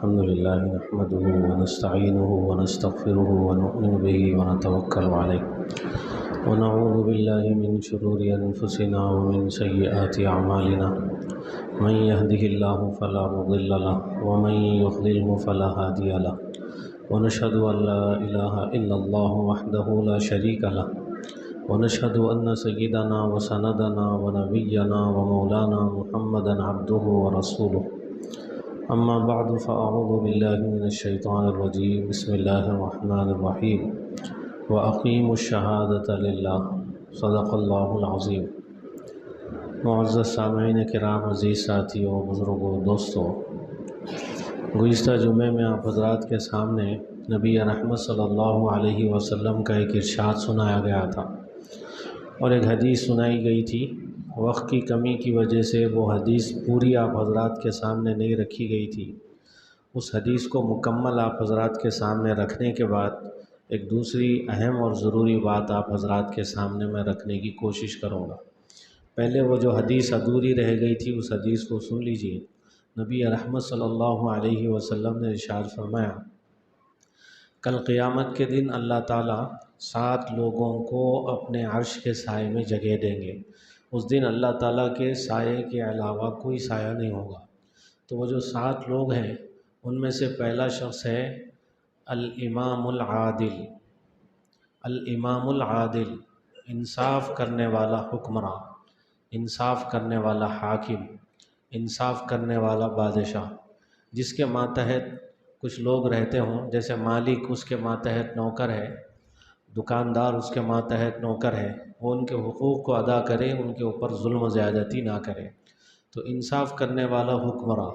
الحمد لله نحمده ونستعينه ونستغفره ونؤمن به ونتوكل عليه ونعوذ بالله من شرور أنفسنا ومن سيئات أعمالنا من يهده الله فلا مضل له ومن يضلله فلا هادي له ونشهد أن لا إله إلا الله وحده لا شريك له ونشهد أن سيدنا وسندنا ونبينا ومولانا محمدا عبده ورسوله أما بعد فأعوذ بالله من الشيطان الرجيم بسم الله الرحمن الرحيم وأقيموا الشهادة لله صدق الله العظيم۔ معزز سامعین کرام، عزیز ساتھیوں، بزرگوں، دوستوں، گزشتہ جمعے میں آپ حضرات کے سامنے نبی رحمت صلی اللہ علیہ وسلم کا ایک ارشاد سنایا گیا تھا اور ایک حدیث سنائی گئی تھی۔ وقت کی کمی کی وجہ سے وہ حدیث پوری آپ حضرات کے سامنے نہیں رکھی گئی تھی۔ اس حدیث کو مکمل آپ حضرات کے سامنے رکھنے کے بعد ایک دوسری اہم اور ضروری بات آپ حضرات کے سامنے میں رکھنے کی کوشش کروں گا۔ پہلے وہ جو حدیث ادھوری رہ گئی تھی اس حدیث کو سن لیجئے۔ نبی رحمت صلی اللہ علیہ وسلم نے ارشاد فرمایا، کل قیامت کے دن اللہ تعالیٰ 7 لوگوں کو اپنے عرش کے سائے میں جگہ دیں گے۔ اس دن اللہ تعالیٰ کے سائے کے علاوہ کوئی سایہ نہیں ہوگا۔ تو وہ جو 7 لوگ ہیں ان میں سے پہلا شخص ہے الامام العادل۔ الامام العادل، انصاف کرنے والا حکمراں، انصاف کرنے والا حاکم، انصاف کرنے والا بادشاہ، جس کے ماتحت کچھ لوگ رہتے ہوں، جیسے مالک اس کے ماتحت نوکر ہے، دکاندار اس کے ماتحت نوکر ہے، وہ ان کے حقوق کو ادا کرے، ان کے اوپر ظلم و زیادتی نہ کرے، تو انصاف کرنے والا حکمراں۔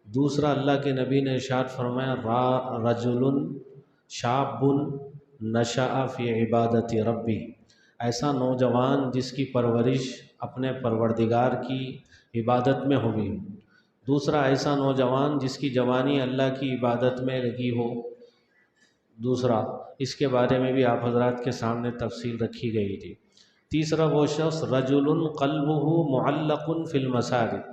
دوسرا، اللہ کے نبی نے ارشاد فرمایا، رجل شاب نشأ فی عبادت ربی، ایسا نوجوان جس کی پرورش اپنے پروردگار کی عبادت میں ہوئی۔ دوسرا، ایسا نوجوان جس کی جوانی اللہ کی عبادت میں لگی ہو۔ دوسرا، اس کے بارے میں بھی آپ حضرات کے سامنے تفصیل رکھی گئی تھی۔ تیسرا، وہ شخص رجل قلبہ معلق فی المساجد،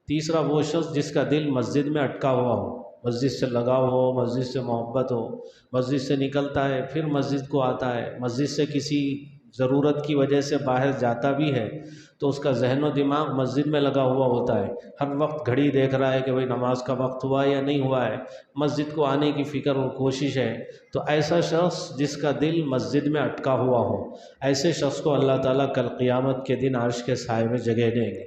تیسرا وہ شخص جس کا دل مسجد میں اٹکا ہوا ہو، مسجد سے لگاؤ ہو، مسجد سے محبت ہو، مسجد سے نکلتا ہے پھر مسجد کو آتا ہے، مسجد سے کسی ضرورت کی وجہ سے باہر جاتا بھی ہے تو اس کا ذہن و دماغ مسجد میں لگا ہوا ہوتا ہے، ہر وقت گھڑی دیکھ رہا ہے کہ بھئی نماز کا وقت ہوا یا نہیں ہوا ہے، مسجد کو آنے کی فکر اور کوشش ہے۔ تو ایسا شخص جس کا دل مسجد میں اٹکا ہوا ہو، ایسے شخص کو اللہ تعالیٰ کل قیامت کے دن عرش کے سائے میں جگہ دیں گے۔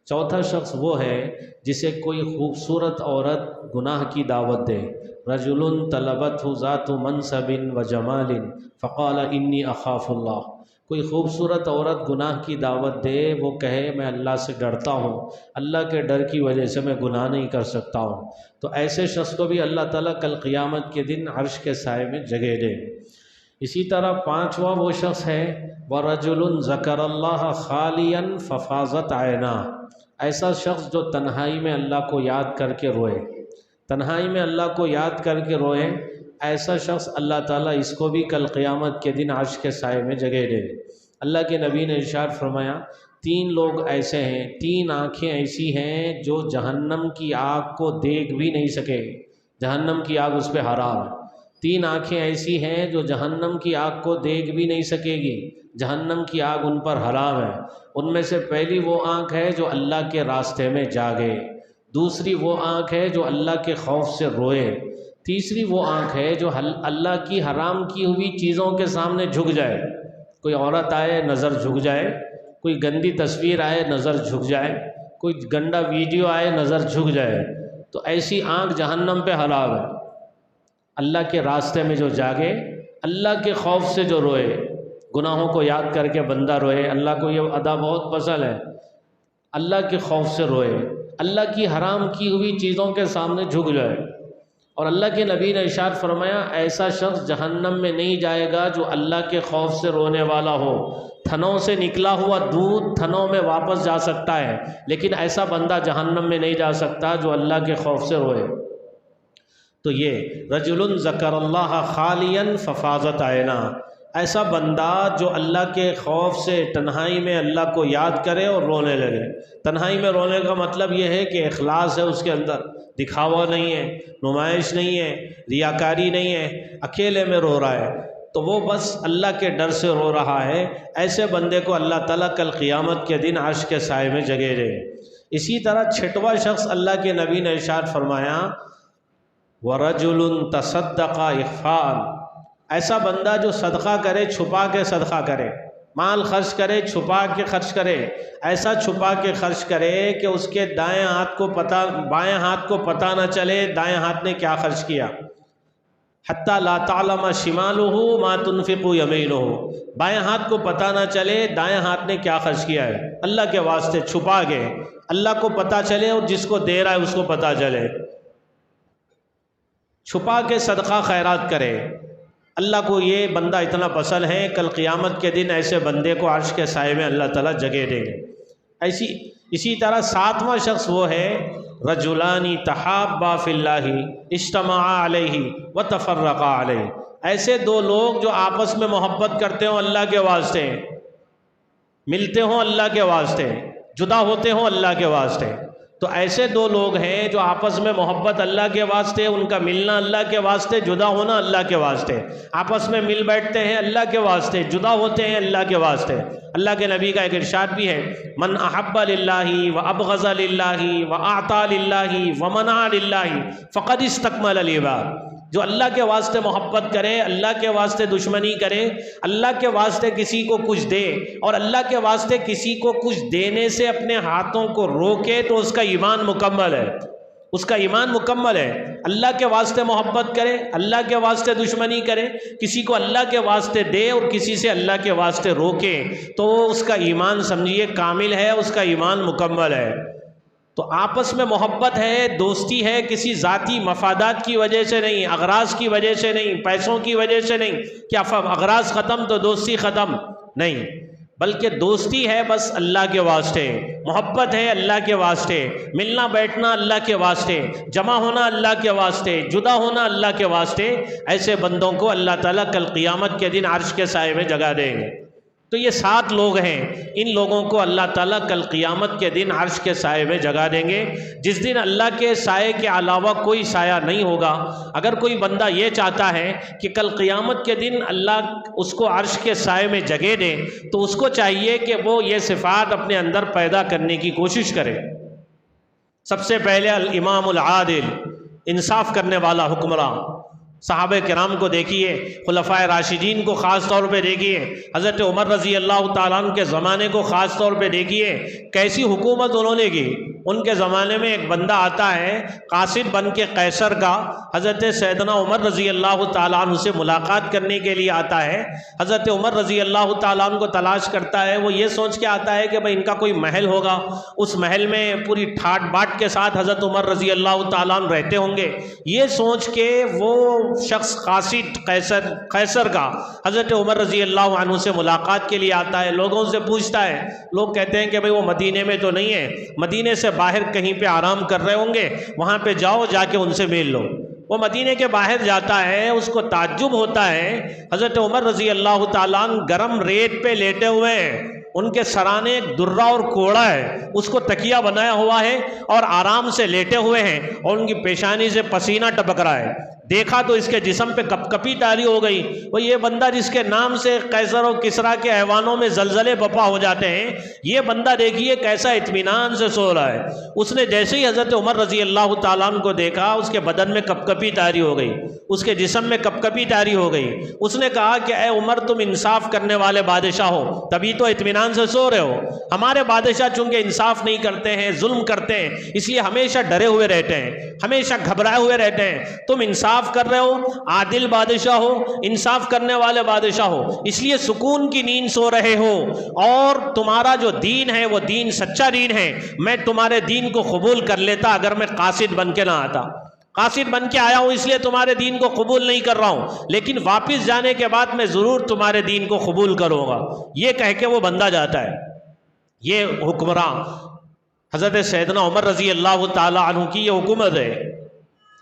چوتھا شخص وہ ہے جسے کوئی خوبصورت عورت گناہ کی دعوت دے، رجل طلبته ذات منصب وجمال فقال انی اخاف اللہ، کوئی خوبصورت عورت گناہ کی دعوت دے، وہ کہے میں اللہ سے ڈرتا ہوں، اللہ کے ڈر کی وجہ سے میں گناہ نہیں کر سکتا ہوں، تو ایسے شخص کو بھی اللہ تعالیٰ کل قیامت کے دن عرش کے سائے میں جگہ دے۔ اسی طرح پانچواں وہ شخص ہے وَرَجُلٌ ذَكَرَ اللَّهَ خَالِيًا فَفَاضَتْ عَيْنَاهُ، ایسا شخص جو تنہائی میں اللہ کو یاد کر کے روئے، تنہائی میں اللہ کو یاد کر کے روئے، ایسا شخص اللہ تعالیٰ اس کو بھی کل قیامت کے دن عرش کے سائے میں جگہ دے۔ اللہ کے نبی نے ارشاد فرمایا، 3 لوگ ایسے ہیں، 3 آنکھیں ایسی ہیں جو جہنم کی آگ کو دیکھ بھی نہیں سکے، جہنم کی آگ اس پہ حرام ہے۔ 3 آنکھیں ایسی ہیں جو جہنم کی آگ کو دیکھ بھی نہیں سکے گی، جہنم کی آگ ان پر حرام ہے۔ ان میں سے پہلی وہ آنکھ ہے جو اللہ کے راستے میں جاگے، دوسری وہ آنکھ ہے جو اللہ کے خوف سے روئے، تیسری وہ آنکھ ہے جو اللہ کی حرام کی ہوئی چیزوں کے سامنے جھک جائے، کوئی عورت آئے نظر جھک جائے، کوئی گندی تصویر آئے نظر جھک جائے، کوئی گندا ویڈیو آئے نظر جھک جائے، تو ایسی آنکھ جہنم پہ حرام ہے۔ اللہ کے راستے میں جو جاگے، اللہ کے خوف سے جو روئے، گناہوں کو یاد کر کے بندہ روئے، اللہ کو یہ ادا بہت پسند ہے، اللہ کے خوف سے روئے، اللہ کی حرام کی ہوئی چیزوں کے سامنے جھک جائے۔ اور اللہ کے نبی نے ارشاد فرمایا، ایسا شخص جہنم میں نہیں جائے گا جو اللہ کے خوف سے رونے والا ہو۔ تھنوں سے نکلا ہوا دودھ تھنوں میں واپس جا سکتا ہے، لیکن ایسا بندہ جہنم میں نہیں جا سکتا جو اللہ کے خوف سے روئے۔ تو یہ رجل ذکر اللہ خالیا ففاضت عیناہ، ایسا بندہ جو اللہ کے خوف سے تنہائی میں اللہ کو یاد کرے اور رونے لگے۔ تنہائی میں رونے کا مطلب یہ ہے کہ اخلاص ہے اس کے اندر، دکھاوا نہیں ہے، نمائش نہیں ہے، ریاکاری نہیں ہے، اکیلے میں رو رہا ہے، تو وہ بس اللہ کے ڈر سے رو رہا ہے، ایسے بندے کو اللہ تعالیٰ کل قیامت کے دن عرش کے سائے میں جگہ دے۔ اسی طرح چھٹواں شخص اللہ کے نبی نے ارشاد فرمایا وَرَجُلٌ تَصَدَّقَ إِخْفَاءً، ایسا بندہ جو صدقہ کرے، چھپا کے صدقہ کرے، مال خرچ کرے، چھپا کے خرچ کرے، ایسا چھپا کے خرچ کرے کہ اس کے بائیں ہاتھ کو پتہ نہ چلے دائیں ہاتھ نے کیا خرچ کیا، حتیٰ لا تعلم شمالہ ما تنفق یمینہ، بائیں ہاتھ کو پتہ نہ چلے دائیں ہاتھ نے کیا خرچ کیا ہے، اللہ کے واسطے چھپا کے، اللہ کو پتہ چلے اور جس کو دے رہا ہے اس کو پتہ چلے، چھپا کے صدقہ خیرات کرے۔ اللہ کو یہ بندہ اتنا پسند ہے، کل قیامت کے دن ایسے بندے کو عرش کے سائے میں اللہ تعالیٰ جگہ دیں گے۔ اسی طرح ساتواں شخص وہ ہے رجلان تحابا فی اللہ اجتمعا علیہ وتفرقا علیہ، ایسے دو لوگ جو آپس میں محبت کرتے ہوں اللہ کے واسطے، ملتے ہوں اللہ کے واسطے، جدا ہوتے ہوں اللہ کے واسطے، تو ایسے دو لوگ ہیں جو آپس میں محبت اللہ کے واسطے، ان کا ملنا اللہ کے واسطے، جدا ہونا اللہ کے واسطے، آپس میں مل بیٹھتے ہیں اللہ کے واسطے، جدا ہوتے ہیں اللہ کے واسطے۔ اللہ کے نبی کا ایک ارشاد بھی ہے من احب للہ وابغض للہ واعطى للہ ومنع للہ فقد استکمل العباد، جو اللہ کے واسطے محبت کرے، اللہ کے واسطے دشمنی کرے، اللہ کے واسطے کسی کو کچھ دے اور اللہ کے واسطے کسی کو کچھ دینے سے اپنے ہاتھوں کو روکے تو اس کا ایمان مکمل ہے، اس کا ایمان مکمل ہے۔ اللہ کے واسطے محبت کرے، اللہ کے واسطے دشمنی کرے، کسی کو اللہ کے واسطے دے اور کسی سے اللہ کے واسطے روکے تو اس کا ایمان سمجھیے کامل ہے، اس کا ایمان مکمل ہے۔ تو آپس میں محبت ہے، دوستی ہے، کسی ذاتی مفادات کی وجہ سے نہیں، اغراض کی وجہ سے نہیں، پیسوں کی وجہ سے نہیں، کیا اغراض ختم تو دوستی ختم، نہیں، بلکہ دوستی ہے بس اللہ کے واسطے، محبت ہے اللہ کے واسطے، ملنا بیٹھنا اللہ کے واسطے، جمع ہونا اللہ کے واسطے، جدا ہونا اللہ کے واسطے، ایسے بندوں کو اللہ تعالیٰ کل قیامت کے دن عرش کے سائے میں جگہ دیں گے۔ تو یہ 7 لوگ ہیں، ان لوگوں کو اللہ تعالیٰ کل قیامت کے دن عرش کے سائے میں جگہ دیں گے، جس دن اللہ کے سائے کے علاوہ کوئی سایہ نہیں ہوگا۔ اگر کوئی بندہ یہ چاہتا ہے کہ کل قیامت کے دن اللہ اس کو عرش کے سائے میں جگہ دے تو اس کو چاہیے کہ وہ یہ صفات اپنے اندر پیدا کرنے کی کوشش کرے۔ سب سے پہلے الامام العادل، انصاف کرنے والا حکمراں۔ صحابہ کرام کو دیکھیے، خلفائے راشدین کو خاص طور پہ دیکھیے، حضرت عمر رضی اللہ تعالیٰ عنہ کے زمانے کو خاص طور پہ دیکھیے، کیسی حکومت انہوں نے کی۔ ان کے زمانے میں ایک بندہ آتا ہے قاصد بن کے قیصر کا، حضرت سیدنا عمر رضی اللہ تعالیٰ عنہ سے ملاقات کرنے کے لیے آتا ہے۔ حضرت عمر رضی اللہ تعالیٰ عنہ کو تلاش کرتا ہے، وہ یہ سوچ کے آتا ہے کہ بھئی ان کا کوئی محل ہوگا، اس محل میں پوری ٹھاٹ باٹ کے ساتھ حضرت عمر رضی اللہ تعالیٰ عنہ رہتے ہوں گے، یہ سوچ کے وہ شخص قاصد قیصر کا حضرت عمر رضی اللہ عنہ سے ملاقات کے لیے آتا ہے، لوگوں سے پوچھتا ہے، لوگ کہتے ہیں کہ بھئی وہ مدینے میں تو نہیں ہے، مدینے سے باہر کہیں پہ آرام کر رہے ہوں گے، وہاں پہ جاؤ، جا کے ان سے مل لو۔ وہ مدینے کے باہر جاتا ہے، اس کو تعجب ہوتا ہے، حضرت عمر رضی اللہ تعالیٰ عنہ گرم ریت پہ لیٹے ہوئے ہیں، ان کے سرانے ایک درہ اور کوڑا ہے، اس کو تکیہ بنایا ہوا ہے اور آرام سے لیٹے ہوئے ہیں اور ان کی پیشانی سے پسینہ ٹپک رہا ہے۔ دیکھا تو اس کے جسم پہ کپ کپی طاری ہو گئی، وہ یہ بندہ جس کے نام سے قیصر و کسریٰ کے ایوانوں میں زلزلے بپا ہو جاتے ہیں، یہ بندہ دیکھیے کیسا اطمینان سے سو رہا ہے۔ اس نے جیسے ہی حضرت عمر رضی اللہ تعالیٰ عنہ کو دیکھا، اس کے بدن میں کپ کپی طاری ہو گئی، اس کے جسم میں کپ کپی طاری ہو گئی۔ اس نے کہا کہ اے عمر، تم انصاف کرنے والے بادشاہ ہو، تبھی تو اطمینان سے سو رہے ہو۔ ہمارے بادشاہ چونکہ انصاف نہیں کرتے ہیں، ظلم کرتے ہیں، اس لیے ہمیشہ ڈرے ہوئے رہتے ہیں، ہمیشہ گھبرائے ہوئے رہتے ہیں۔ تم انصاف کر رہے ہو، عادل بادشاہ ہو، انصاف کرنے والے بادشاہ ہو، اس لیے سکون کی نیند سو رہے ہو، اور تمہارا جو دین ہے وہ دین سچا دین ہے۔ میں تمہارے دین کو قبول کر لیتا اگر میں قاصد بن کے نہ آتا۔ قاصد بن کے آیا ہوں اس لیے تمہارے دین کو قبول نہیں کر رہا ہوں، لیکن واپس جانے کے بعد میں ضرور تمہارے دین کو قبول کروں گا۔ یہ کہہ کے وہ بندہ جاتا ہے۔ یہ حکمراں حضرت سیدنا عمر رضی اللہ تعالی عنہ کی یہ حکومت ہے۔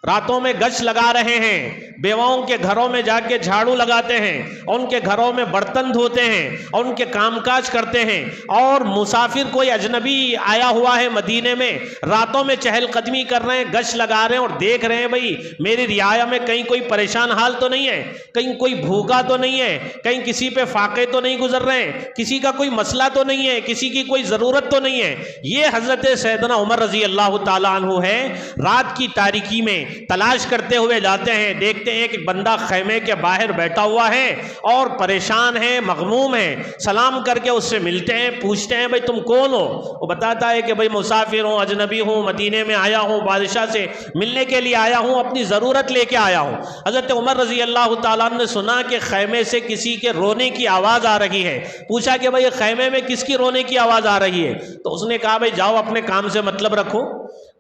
راتوں میں گشت لگا رہے ہیں، بیواؤں کے گھروں میں جا کے جھاڑو لگاتے ہیں، ان کے گھروں میں برتن دھوتے ہیں اور ان کے کام کاج کرتے ہیں، اور مسافر کوئی اجنبی آیا ہوا ہے مدینے میں، راتوں میں چہل قدمی کر رہے ہیں، گشت لگا رہے ہیں اور دیکھ رہے ہیں بھئی میری رعایا میں کہیں کوئی پریشان حال تو نہیں ہے، کہیں کوئی بھوکا تو نہیں ہے، کہیں کسی پہ فاقے تو نہیں گزر رہے ہیں، کسی کا کوئی مسئلہ تو نہیں ہے، کسی کی کوئی ضرورت تو نہیں ہے۔ یہ حضرت سیدنا عمر رضی اللہ تعالیٰ عنہ ہے، رات کی تاریکی میں تلاش کرتے ہوئے جاتے ہیں، دیکھتے ہیں کہ بندہ خیمے کے باہر بیٹھا ہوا ہے اور پریشان ہے، مغموم ہے، سلام کر کے اس سے ملتے ہیں، پوچھتے ہیں بھئی تم کون ہو؟ وہ بتاتا ہے کہ بھئی مسافر ہوں، اجنبی ہوں، مدینے میں آیا ہوں، بادشاہ سے ملنے کے لیے آیا ہوں، اپنی ضرورت لے کے آیا ہوں۔ حضرت عمر رضی اللہ تعالیٰ عنہ نے سنا کہ خیمے سے کسی کے رونے کی آواز آ رہی ہے، پوچھا کہ بھئی خیمے میں کس کی رونے کی آواز آ رہی ہے؟ تو اس نے کہا بھئی جاؤ اپنے کام سے مطلب رکھو،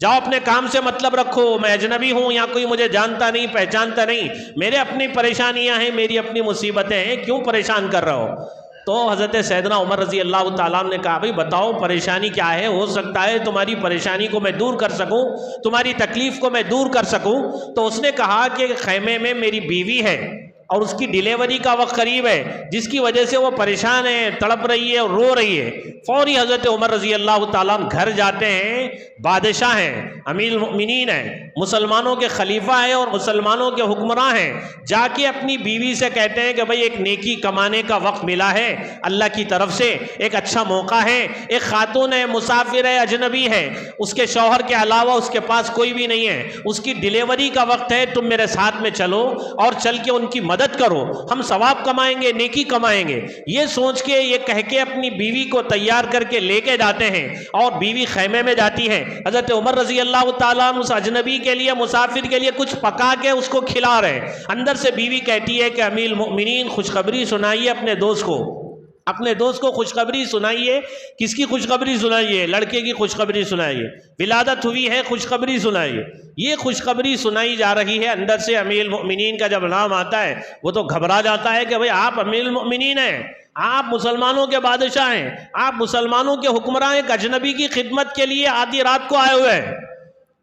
جاؤ اپنے کام سے مطلب رکھو، میں اجنبی ہوں، یہاں کوئی مجھے جانتا نہیں پہچانتا نہیں، میرے اپنی پریشانیاں ہیں، میری اپنی مصیبتیں ہیں، کیوں پریشان کر رہا ہو؟ تو حضرت سیدنا عمر رضی اللہ تعالیٰ عنہ نے کہا بھئی بتاؤ پریشانی کیا ہے، ہو سکتا ہے تمہاری پریشانی کو میں دور کر سکوں، تمہاری تکلیف کو میں دور کر سکوں۔ تو اس نے کہا کہ خیمے میں میری بیوی ہے اور اس کی ڈیلیوری کا وقت قریب ہے، جس کی وجہ سے وہ پریشان ہے، تڑپ رہی ہے اور رو رہی ہے۔ فوری حضرت عمر رضی اللہ تعالیٰ عنہ گھر جاتے ہیں، بادشاہ ہیں، امیر المؤمنین ہیں، مسلمانوں کے خلیفہ ہیں اور مسلمانوں کے حکمراں ہیں، جا کے اپنی بیوی سے کہتے ہیں کہ بھئی ایک نیکی کمانے کا وقت ملا ہے اللہ کی طرف سے، ایک اچھا موقع ہے، ایک خاتون ہے، مسافر ہے، اجنبی ہے، اس کے شوہر کے علاوہ اس کے پاس کوئی بھی نہیں ہے، اس کی ڈیلیوری کا وقت ہے، تم میرے ساتھ میں چلو اور چل کے ان کی مدد کرو، ہم ثواب کمائیں گے، نیکی کمائیں گے۔ یہ سوچ کے، یہ کہہ کے اپنی بیوی کو تیار کر کے لے کے جاتے ہیں اور بیوی خیمے میں جاتی ہے۔ حضرت عمر رضی اللہ تعالیٰ اس اجنبی کے لیے، مسافر کے لیے کچھ پکا کے اس کو کھلا رہے ہیں۔ اندر سے بیوی کہتی ہے کہ امیر المؤمنین خوشخبری سنائیے اپنے دوست کو، اپنے دوست کو خوشخبری سنائیے۔ کس کی خوشخبری سنائیے؟ لڑکے کی خوشخبری سنائیے، ولادت ہوئی ہے، خوشخبری سنائیے۔ یہ خوشخبری سنائی جا رہی ہے، اندر سے امیر المؤمنین کا جب نام آتا ہے وہ تو گھبرا جاتا ہے کہ بھئی آپ امیر المؤمنین ہیں، آپ مسلمانوں کے بادشاہ ہیں، آپ مسلمانوں کے حکمراں، ایک اجنبی کی خدمت کے لیے آدھی رات کو آئے ہوئے ہیں،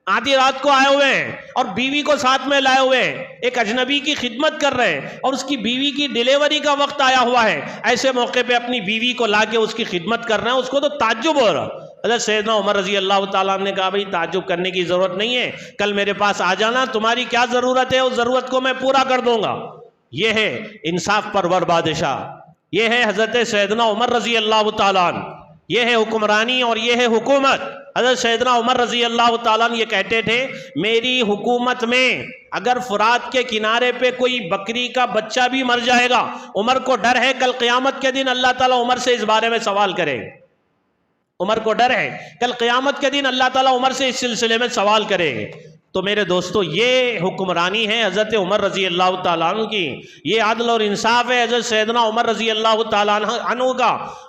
آدھی رات کو آئے ہوئے ہیں اور بیوی کو ساتھ میں لائے ہوئے ہیں، ایک اجنبی کی خدمت کر رہے ہیں اور اس کی بیوی کی ڈیلیوری کا وقت آیا ہوا ہے، ایسے موقع پہ اپنی بیوی کو لا کے اس کی خدمت کر رہے ہیں، اس کو تو تعجب ہو رہا۔ حضرت سیدنا عمر رضی اللہ تعالیٰ عنہ نے کہا بھئی تعجب کرنے کی ضرورت نہیں ہے، کل میرے پاس آ جانا، تمہاری کیا ضرورت ہے اس ضرورت کو میں پورا کر دوں گا۔ یہ ہے انصاف پرور بادشاہ، یہ ہے حضرت سیدنا عمر رضی اللہ تعالیٰ عنہ، یہ ہے حکمرانی اور یہ ہے حکومت۔ حضرت سیدنا عمر رضی اللہ تعالیٰ عنہ یہ کہتے تھے میری حکومت میں اگر فرات کے کنارے پہ کوئی بکری کا بچہ بھی مر جائے گا، عمر کو ڈر ہے کل قیامت کے دن اللہ تعالیٰ عمر سے اس بارے میں سوال کرے گا، عمر کو ڈر ہے کل قیامت کے دن اللہ تعالیٰ عمر سے اس سلسلے میں سوال کرے گے۔ تو میرے دوستو یہ حکمرانی ہے حضرت عمر رضی اللہ تعالیٰ عنہ کی، یہ عدل اور انصاف ہے حضرت سیدنا عمر رضی اللہ تعالیٰ عنہ کا،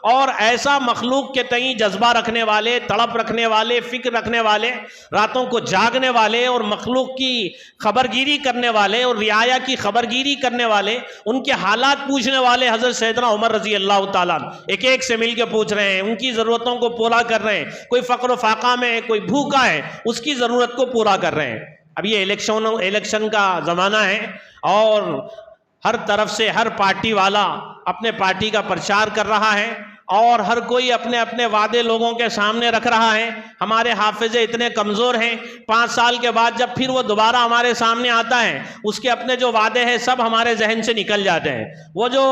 اور ایسا مخلوق کے تئیں جذبہ رکھنے والے، تڑپ رکھنے والے، فکر رکھنے والے، راتوں کو جاگنے والے اور مخلوق کی خبرگیری کرنے والے اور رعایا کی خبرگیری کرنے والے، ان کے حالات پوچھنے والے حضرت سیدنا عمر رضی اللہ تعالیٰ عنہ ایک ایک سے مل کے پوچھ رہے ہیں، ان کی ضرورتوں کو پورا کر رہے ہیں، کوئی فقر و فاقہ میں ہے، کوئی بھوکا ہے، اس کی ضرورت کو پورا کر رہے ہیں۔ اب یہ الیکشن کا زمانہ ہے اور ہر طرف سے ہر پارٹی والا اپنے پارٹی کا پرچار کر رہا ہے اور ہر کوئی اپنے اپنے وعدے لوگوں کے سامنے رکھ رہا ہے۔ ہمارے حافظے اتنے کمزور ہیں، 5 سال کے بعد جب پھر وہ دوبارہ ہمارے سامنے آتا ہے، اس کے اپنے جو وعدے ہیں سب ہمارے ذہن سے نکل جاتے ہیں۔ وہ جو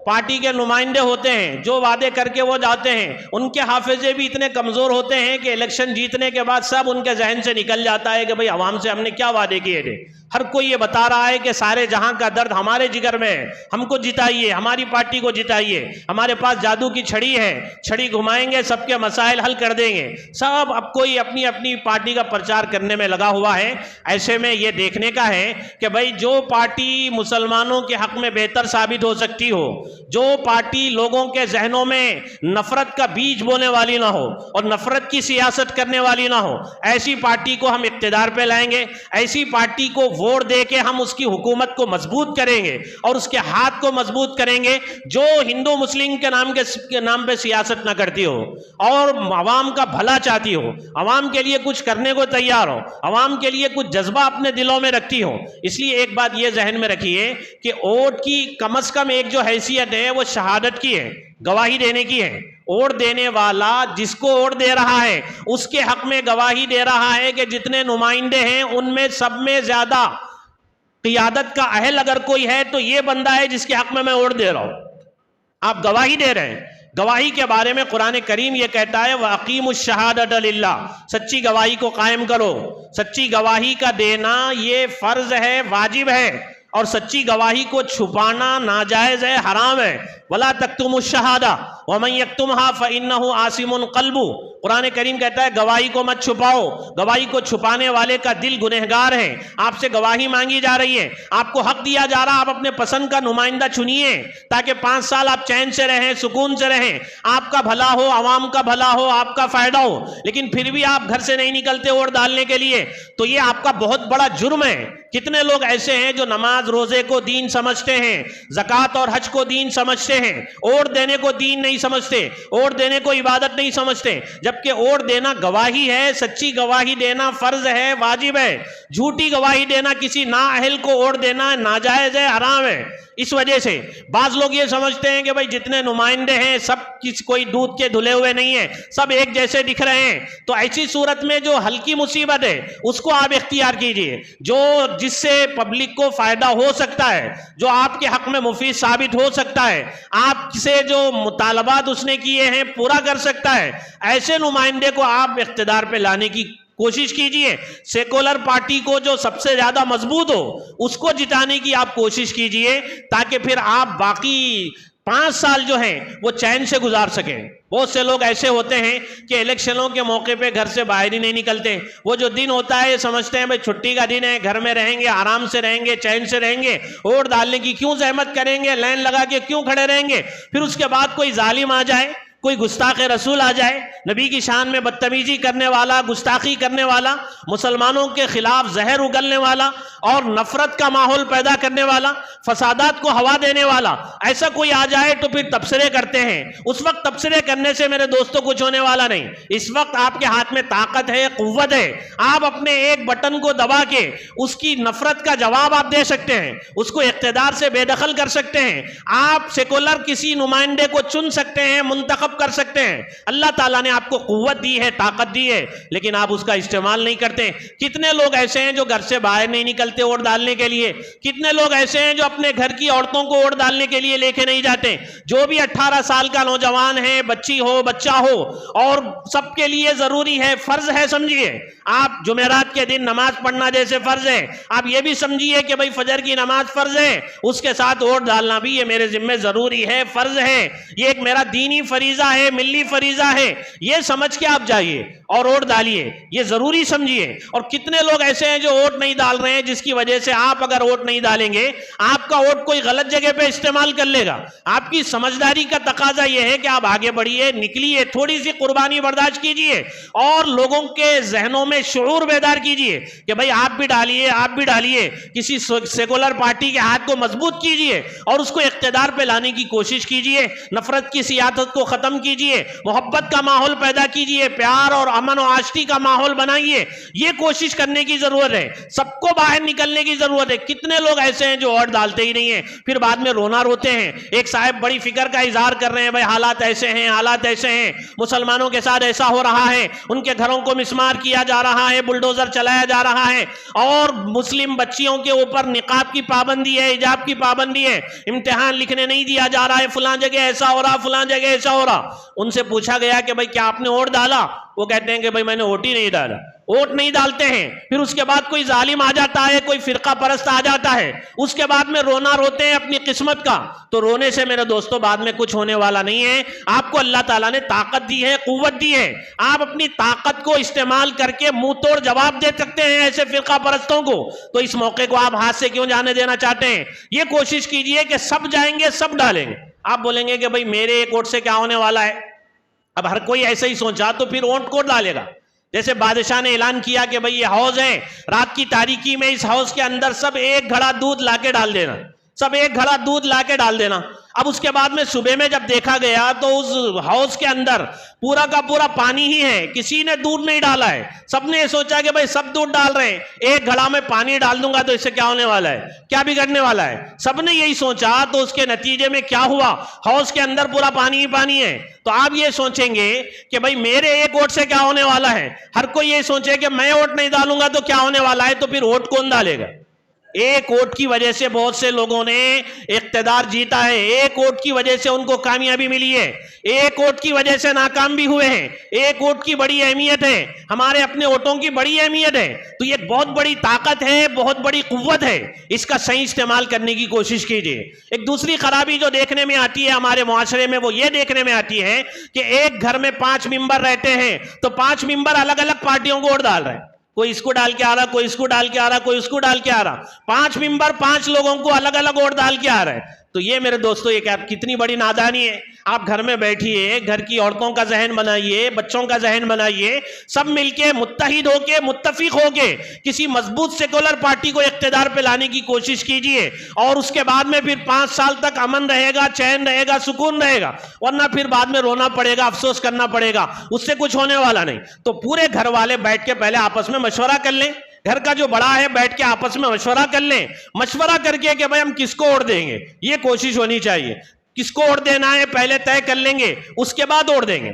پارٹی کے نمائندے ہوتے ہیں، جو وعدے کر کے وہ جاتے ہیں، ان کے حافظے بھی اتنے کمزور ہوتے ہیں کہ الیکشن جیتنے کے بعد سب ان کے ذہن سے نکل جاتا ہے کہ بھئی عوام سے ہم نے کیا وعدے کیے تھے۔ ہر کوئی یہ بتا رہا ہے کہ سارے جہاں کا درد ہمارے جگر میں ہے، ہم کو جتائیے، ہماری پارٹی کو جتائیے، ہمارے پاس جادو کی چھڑی ہے، چھڑی گھمائیں گے سب کے مسائل حل کر دیں گے۔ سب اب کوئی اپنی اپنی پارٹی کا پرچار کرنے میں لگا ہوا ہے۔ ایسے میں یہ دیکھنے کا ہے کہ بھئی جو پارٹی مسلمانوں کے حق میں بہتر ثابت ہو سکتی ہو، جو پارٹی لوگوں کے ذہنوں میں نفرت کا بیج بونے والی نہ ہو اور نفرت کی سیاست کرنے والی نہ ہو، ایسی پارٹی کو ہم اقتدار پہ لائیں گے، ایسی پارٹی کو ووٹ دے کے ہم اس کی حکومت کو مضبوط کریں گے اور اس کے ہاتھ کو مضبوط کریں گے جو ہندو مسلم کے نام پہ سیاست نہ کرتی ہو اور عوام کا بھلا چاہتی ہو، عوام کے لیے کچھ کرنے کو تیار ہو، عوام کے لیے کچھ جذبہ اپنے دلوں میں رکھتی ہو۔ اس لیے ایک بات یہ ذہن میں رکھیے کہ ووٹ کی کم از کم ایک جو حیثیت ہے وہ شہادت کی ہے، گواہی دینے کی ہے۔ ووٹ دینے والا جس کو ووٹ دے رہا ہے اس کے حق میں گواہی دے رہا ہے کہ جتنے نمائندے ہیں ان میں سب میں زیادہ قیادت کا اہل اگر کوئی ہے تو یہ بندہ ہے جس کے حق میں ووٹ دے رہا ہوں۔ آپ گواہی دے رہے ہیں۔ گواہی کے بارے میں قرآن کریم یہ کہتا ہے وَأَقِيمُوا الشَّهَادَةَ لِلَّهِ، سچی گواہی کو قائم کرو۔ سچی گواہی کا دینا یہ فرض ہے، واجب ہے، اور سچی گواہی کو چھپانا ناجائز ہے، حرام ہے۔ وَلَا تَكْتُمُوا الشَّهَادَةَ وَمَن يَكْتُمْهَا فَإِنَّهُ آثِمٌ قَلْبُهُ، قرآن کریم کہتا ہے گواہی کو مت چھپاؤ، گواہی کو چھپانے والے کا دل گنہگار ہے۔ آپ سے گواہی مانگی جا رہی ہے، آپ کو حق دیا جا رہا، آپ اپنے پسند کا نمائندہ چنیے تاکہ 5 سال آپ چین سے رہیں، سکون سے رہیں، آپ کا بھلا ہو، عوام کا بھلا ہو، آپ کا فائدہ ہو، لیکن پھر بھی آپ گھر سے نہیں نکلتے ووٹ ڈالنے کے لیے، تو یہ آپ کا بہت بڑا جرم ہے۔ کتنے لوگ ایسے ہیں جو نماز روزے کو دین سمجھتے ہیں، زکوٰۃ اور حج کو دین سمجھتے ہیں، ووٹ دینے کو دین نہیں سمجھتے، ووٹ دینے کو عبادت نہیں سمجھتے، جبکہ ووٹ دینا گواہی ہے، سچی گواہی دینا فرض ہے، واجب ہے۔ جھوٹی گواہی دینا، کسی نااہل کو ووٹ دینا ناجائز ہے، حرام ہے۔ اس وجہ سے بعض لوگ یہ سمجھتے ہیں کہ بھائی جتنے نمائندے ہیں سب کوئی دودھ کے دھلے ہوئے نہیں ہیں، سب ایک جیسے دکھ رہے ہیں، تو ایسی صورت میں جو ہلکی مصیبت ہے اس کو آپ اختیار کیجئے، جس سے پبلک کو فائدہ ہو سکتا ہے، جو آپ کے حق میں مفید ثابت ہو سکتا ہے، آپ سے جو مطالبات اس نے کیے ہیں پورا کر سکتا ہے، ایسے نمائندے کو آپ اقتدار پہ لانے کی کوشش کیجئے۔ سیکولر پارٹی کو جو سب سے زیادہ مضبوط ہو اس کو جتانے کی آپ کوشش کیجئے تاکہ پھر آپ باقی 5 سال جو ہیں وہ چین سے گزار سکیں۔ بہت سے لوگ ایسے ہوتے ہیں کہ الیکشنوں کے موقع پہ گھر سے باہر ہی نہیں نکلتے، وہ جو دن ہوتا ہے یہ سمجھتے ہیں بھائی چھٹی کا دن ہے، گھر میں رہیں گے، آرام سے رہیں گے، چین سے رہیں گے، ووٹ ڈالنے کی کیوں زحمت کریں گے، لائن لگا کے کیوں کھڑے رہیں گے۔ پھر اس کے بعد کوئی ظالم آ جائے، کوئی گستاخ رسول آ جائے، نبی کی شان میں بدتمیزی کرنے والا، گستاخی کرنے والا، مسلمانوں کے خلاف زہر اگلنے والا اور نفرت کا ماحول پیدا کرنے والا، فسادات کو ہوا دینے والا، ایسا کوئی آ جائے تو پھر تبصرے کرتے ہیں۔ اس وقت تبصرے کرنے سے میرے دوستوں کچھ ہونے والا نہیں۔ اس وقت آپ کے ہاتھ میں طاقت ہے، قوت ہے، آپ اپنے ایک بٹن کو دبا کے اس کی نفرت کا جواب آپ دے سکتے ہیں، اس کو اقتدار سے بے دخل کر سکتے ہیں۔ آپ سیکولر کسی نمائندے کو چن سکتے ہیں، منتخب کر سکتے ہیں۔ اللہ تعالیٰ نے آپ کو قوت دی ہے، طاقت دی ہے، لیکن آپ اس کا استعمال نہیں کرتے۔ کتنے لوگ ایسے ہیں جو گھر سے باہر نہیں نکلتے ووٹ ڈالنے کے لیے، کتنے لوگ ایسے ہیں جو اپنے گھر کی عورتوں کو ووٹ ڈالنے کے لیے لے کے نہیں جاتے۔ جو بھی 18 سال کا نوجوان ہے، بچی ہو، بچہ ہو، اور سب کے لیے ضروری ہے، فرض ہے، سمجھیے آپ جمعرات کے دن نماز پڑھنا جیسے فرض ہے، آپ یہ بھی سمجھیے کہ بھائی فجر کی نماز فرض ہے، اس کے ساتھ ووٹ ڈالنا بھی یہ میرے ذمہ ضروری ہے، فرض ہے، یہ ایک میرا دینی فریضہ ہے، ملی فریضہ ہے، یہ سمجھ کے آپ جائیے اور ووٹ ڈالیے، یہ ضروری سمجھیے۔ اور کتنے لوگ ایسے ہیں جو ووٹ نہیں ڈال رہے ہیں، جس کی وجہ سے آپ اگر ووٹ نہیں ڈالیں گے آپ کا ووٹ کوئی غلط جگہ پہ استعمال کر لے گا۔ آپ کی سمجھداری کا تقاضا یہ ہے کہ آپ آگے بڑھیے، نکلیے، تھوڑی سی قربانی برداشت کیجیے اور لوگوں کے ذہنوں میں شعور بیدار کیجیے کہ بھائی آپ بھی ڈالیے، آپ بھی ڈالیے، کسی سیکولر پارٹی کے ہاتھ کو مضبوط کیجیے اور اس کو اقتدار پہ لانے کی کوشش کیجیے۔ نفرت کی سیاست کو ختم کیجیے، محبت کا ماحول پیدا کیجیے، پیار اور امن و آشتی کا ماحول بنائیے۔ یہ کوشش کرنے کی ضرورت ہے، سب کو باہر نکلنے کی ضرورت ہے۔ کتنے لوگ ایسے ہیں جو ووٹ ڈالتے ہی نہیں ہیں، پھر بعد میں رونا روتے ہیں۔ ایک صاحب بڑی فکر کا اظہار کر رہے ہیں، بھائی حالات ایسے ہیں، حالات ایسے ہیں، مسلمانوں کے ساتھ ایسا ہو رہا ہے، ان کے گھروں کو مسمار کیا جا رہا ہے، بلڈوزر چلایا جا رہا ہے، اور مسلم بچیوں کے اوپر نقاب کی پابندی ہے، حجاب کی پابندی ہے، امتحان لکھنے نہیں دیا جا رہا ہے، فلاں جگہ ایسا ہو رہا، فلاں جگہ ایسا ہو رہا۔ ان سے پوچھا گیا کہ بھائی کیا آپ نے ووٹ ڈالا؟ وہ کہتے ہیں کہ بھائی میں نے ووٹ ہی نہیں ڈالا۔ ووٹ نہیں ڈالتے ہیں، پھر اس کے بعد کوئی ظالم آ جاتا ہے، کوئی فرقہ پرست آ جاتا ہے، اس کے بعد میں رونا روتے ہیں اپنی قسمت کا۔ تو رونے سے میرے دوستوں بعد میں کچھ ہونے والا نہیں ہے۔ آپ کو اللہ تعالیٰ نے طاقت دی ہے، قوت دی ہے، آپ اپنی طاقت کو استعمال کر کے منہ توڑ جواب دے سکتے ہیں ایسے فرقہ پرستوں کو۔ تو اس موقع کو آپ ہاتھ سے کیوں جانے دینا چاہتے ہیں؟ یہ کوشش کیجئے کہ سب جائیں گے، سب ڈالیں گے۔ آپ بولیں گے کہ بھائی میرے ایک ووٹ سے کیا ہونے والا ہے؟ اب ہر کوئی ایسا ہی سوچا تو پھر ووٹ کو ڈالے گا۔ جیسے بادشاہ نے اعلان کیا کہ بھئی یہ حوض ہے، رات کی تاریکی میں اس حوض کے اندر سب ایک گھڑا دودھ لا کے ڈال دینا، سب ایک گھڑا دودھ لا کے ڈال دینا۔ اب اس کے بعد میں صبح میں جب دیکھا گیا تو اس حوض کے اندر پورا کا پورا پانی ہی ہے، کسی نے دودھ نہیں ڈالا ہے۔ سب نے یہ سوچا کہ بھئی سب دودھ ڈال رہے ہیں، ایک گھڑا میں پانی ڈال دوں گا تو اس سے کیا ہونے والا ہے، کیا بگڑنے والا ہے، سب نے یہی سوچا۔ تو اس کے نتیجے میں کیا ہوا، حوض کے اندر پورا پانی ہی پانی ہے۔ تو آپ یہ سوچیں گے کہ بھئی میرے ایک ووٹ سے کیا ہونے والا ہے، ہر کوئی یہ سوچے کہ میں ووٹ نہیں ڈالوں گا تو کیا ہونے والا ہے، تو پھر ووٹ کون ڈالے گا؟ ایک ووٹ کی وجہ سے بہت سے لوگوں نے اقتدار جیتا ہے، ایک ووٹ کی وجہ سے ان کو کامیابی ملی ہے، ایک ووٹ کی وجہ سے ناکام بھی ہوئے ہیں۔ ایک ووٹ کی بڑی اہمیت ہے، ہمارے اپنے ووٹوں کی بڑی اہمیت ہے۔ تو یہ بہت بڑی طاقت ہے، بہت بڑی قوت ہے، اس کا صحیح استعمال کرنے کی کوشش کیجیے۔ ایک دوسری خرابی جو دیکھنے میں آتی ہے ہمارے معاشرے میں، وہ یہ دیکھنے میں آتی ہے کہ ایک گھر میں 5 ممبر رہتے ہیں تو 5 ممبر الگ الگ پارٹیوں کو ووٹ ڈال رہے ہیں، کوئی اس کو ڈال کے آ رہا، کوئی اس کو ڈال کے آ رہا، کوئی اس کو ڈال کے آ رہا، 5 ممبر 5 لوگوں کو الگ الگ ووٹ ڈال کے آ رہے ہیں۔ تو یہ میرے دوستو یہ کتنی بڑی نادانی ہے۔ آپ گھر میں بیٹھیے، گھر کی عورتوں کا ذہن بنائیے، بچوں کا ذہن بنائیے، سب مل کے متحد ہو کے متفق ہو کے کسی مضبوط سیکولر پارٹی کو اقتدار پہ لانے کی کوشش کیجیے، اور اس کے بعد میں پھر 5 سال تک امن رہے گا، چین رہے گا، سکون رہے گا، ورنہ پھر بعد میں رونا پڑے گا، افسوس کرنا پڑے گا، اس سے کچھ ہونے والا نہیں۔ تو پورے گھر والے بیٹھ کے پہلے آپس میں مشورہ کر لیں، گھر کا جو بڑا ہے بیٹھ کے آپس میں مشورہ کر لیں، مشورہ کر کے کہ بھئی ہم کس کو ووٹ دیں گے، یہ کوشش ہونی چاہیے۔ کس کو ووٹ دینا ہے پہلے طے کر لیں گے، اس کے بعد ووٹ دیں گے۔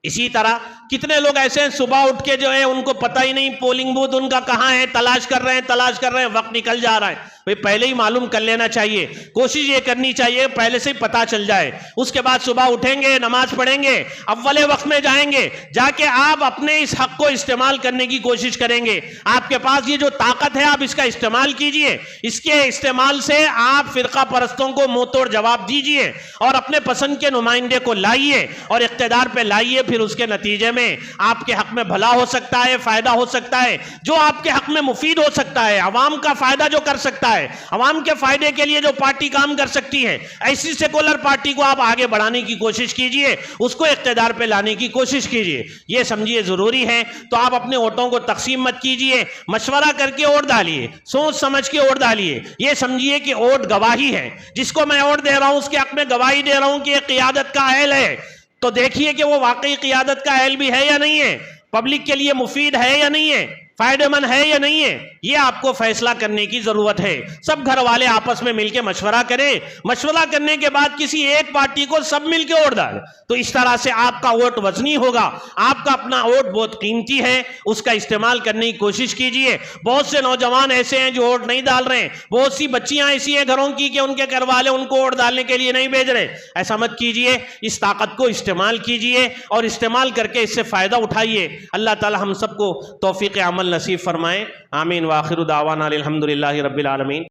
اسی طرح کتنے لوگ ایسے ہیں صبح اٹھ کے جو ہے ان کو پتہ ہی نہیں پولنگ بوتھ ان کا کہاں ہے، تلاش کر رہے ہیں، وقت نکل جا رہا ہے۔ بھئی پہلے ہی معلوم کر لینا چاہیے، کوشش یہ کرنی چاہیے پہلے سے ہی پتہ چل جائے۔ اس کے بعد صبح اٹھیں گے، نماز پڑھیں گے، اول وقت میں جائیں گے، جا کے آپ اپنے اس حق کو استعمال کرنے کی کوشش کریں گے۔ آپ کے پاس یہ جو طاقت ہے آپ اس کا استعمال کیجئے، اس کے استعمال سے آپ فرقہ پرستوں کو منہ توڑ جواب دیجئے اور اپنے پسند کے نمائندے کو لائیے اور اقتدار پہ لائیے۔ پھر اس کے نتیجے میں آپ کے حق میں بھلا ہو سکتا ہے، فائدہ ہو سکتا ہے، جو آپ کے حق میں مفید ہو سکتا ہے، عوام کا فائدہ جو کر سکتا ہے، عوام کے فائدے کے لیے جو پارٹی کام کر سکتی ہے، ایسی سیکولر پارٹی کو آپ آگے بڑھانے کی کوشش کیجئے، اس کو اقتدار پہ لانے کی کوشش کیجئے۔ یہ سمجھیے ضروری ہے۔ تو آپ اپنے ووٹوں کو تقسیم مت کیجئے، مشورہ کر کے ووٹ ڈالیے، سوچ سمجھ کے ووٹ ڈالیے۔ یہ سمجھیے کہ ووٹ گواہی ہے، جس کو میں ووٹ دے رہا ہوں اس کے حق میں گواہی دے رہا ہوں کہ یہ قیادت کا اہل ہے۔ تو دیکھیے کہ وہ واقعی قیادت کا اہل بھی ہے یا نہیں ہے، پبلک کے لیے مفید ہے یا نہیں ہے، فائدہ مند ہے یا نہیں ہے، یہ آپ کو فیصلہ کرنے کی ضرورت ہے۔ سب گھر والے آپس میں مل کے مشورہ کریں، مشورہ کرنے کے بعد کسی ایک پارٹی کو سب مل کے ووٹ ڈالیں، تو اس طرح سے آپ کا ووٹ وزنی ہوگا۔ آپ کا اپنا ووٹ بہت قیمتی ہے، اس کا استعمال کرنے کی کوشش کیجئے۔ بہت سے نوجوان ایسے ہیں جو ووٹ نہیں ڈال رہے ہیں، بہت سی بچیاں ایسی ہیں گھروں کی کہ ان کے گھر والے ان کو ووٹ ڈالنے کے لیے نہیں بھیج رہے۔ ایسا مت کیجئے، اس طاقت کو استعمال کیجئے اور استعمال کر کے اس سے فائدہ اٹھائیے۔ اللہ تعالی ہم سب کو توفیق عمل نصیب فرمائے، آمین۔ وآخر دعوانا الحمدللہ رب العالمین۔